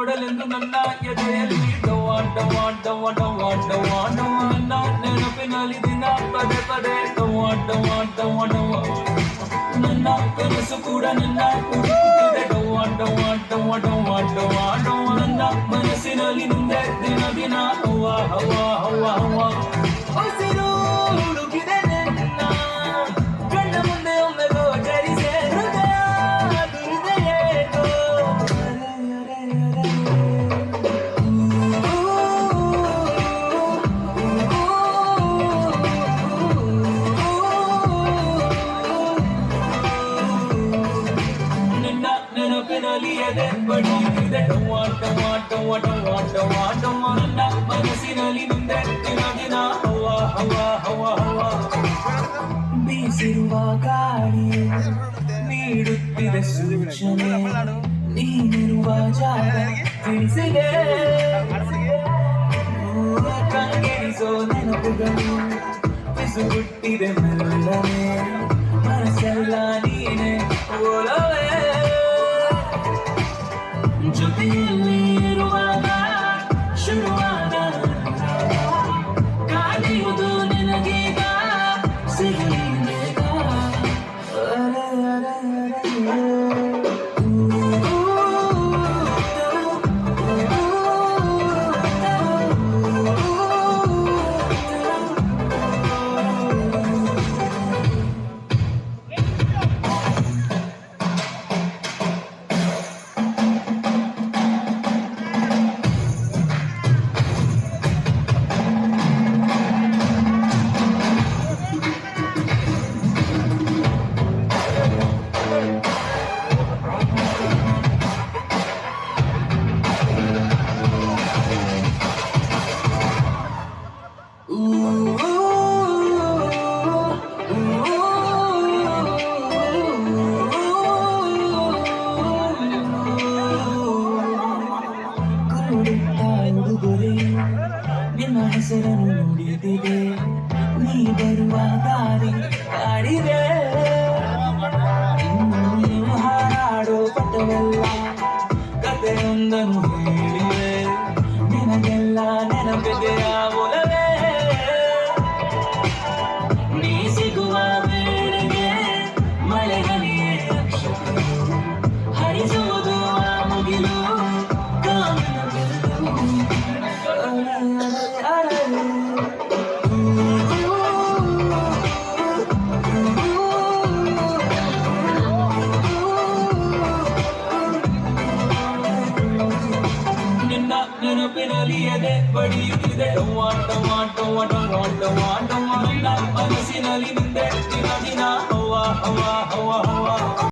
ನೋಡಲೆಂದು ನನ್ನ ಎದೆಯಲ್ಲಿ ಡವ್ವ ಡವ್ವ ಡವ್ವ ಡವ್ವ ಡವ್ವ ಡವ್ವ ನನ್ನ ನೆನಪಿನಲ್ಲಿ ದಿನ ಪದೇ ಪದೇ ಡವ್ವ ಡವ್ವ ಡವ್ವ ಡವ್ವ ನನ್ನ ಕನಸು ಕೂಡ ನನ್ನ ಹುಡುಕುತ್ತಿದೆ ಡವ್ವ ಡವ್ವ ಡವ್ವ ಡವ್ವ ಡವ್ವ ಡವ್ವ ನನ್ನ ಮನಸ್ಸಿನಲ್ಲಿ ನಿಂದೆ ದಿನ ದಿನ ಹವ್ವ ಹವ್ವ ಹವ್ವ ಹವ್ವ ಹಸಿರು ಹುಡುಕಿದೆ ನನ್ನ ಕಣ್ಣ ಮುಂದೆ ಒಮ್ಮೆ ಗೋಚರಿಸೆ ಹೃದಯ ದುರಿದೆಯೇಕೋ ನಿನ್ನ ನೆನಪಿನಲ್ಲಿ ಎದೆ ಬಡಿಯುತ್ತಿದೆ ಡವ್ವ ಡವ್ವ ಡವ್ವ ಡವ್ವ ಡವ್ವ ಡವ್ವ ನನ್ನ ಮನಸ್ಸಿನಲ್ಲಿ ನಿಂದೆ ದಿನ ದಿನ ಹವ್ವ ಹವ್ವ ಹವ್ವ ಹವ್ವ ಬೀಸಿರುವ ಗಾಳಿ ನೀಡುತ್ತಿದೆ ಸೂಚನೆ ನೀನಿರುವ ಜಾಗ ತಿಳಿಸಿದೆ ಕಂಗೆಡಿಸೋ ನೆನಪುಗಳು ಬಿಸುಗುಟ್ಟಿದೆ ಮೆಲ್ಲನೆ ಮನಸ್ಸೆಲ್ಲ ನೀನೆ ಓಲವೇ ಜೊತೆಯಲ್ಲಿ ಇರುವಾಗ ಶುರುವಾದ ಕಾದಿರುವುದು ನಿನಗೀಗ ಸಿಗಲೇಬೇಕ ಅರೆ ಅರೆ ಅರೆ ನಿನ್ನ ಹೆಸರನ್ನು ನುಡಿದಿದೆ ನೀ ಬರುವ ದಾರಿ ಕಾಡಿದೆ ಹಾಡೋ ಪದವೆಲ್ಲ ಕಥೆಯೊಂದನ್ನು ಹೇಳಿವೆ ನಿನಗೆಲ್ಲ ನೆನಪಿದೆಯ ಒಲವೇ ನೀ ಸಿಗುವ ವೇಳೆಗೆ ಮಳೆಗಲಿಯೇ ಅಕ್ಷತೆ ಹರಿಸುವುದು ಆ ಮುಗಿಲು ಕಾಮನ ಬೆಲ್ಲು ನಿನ್ನ ನೆನಪಿನಲ್ಲಿ ಎದೆ ಬಡಿಯುತ್ತಿದೆ ಡವ್ವ ಡವ್ವ ಡವ್ವ ಡವ್ವ ಡವ್ವ ಡವ್ವ ನನ್ನ ಮನಸ್ಸಿನಲ್ಲಿ ನಿಂದೆ ದಿನ ದಿನ ಹವ್ವ ಹವ್ವ ಹವ್ವ ಹವ್ವ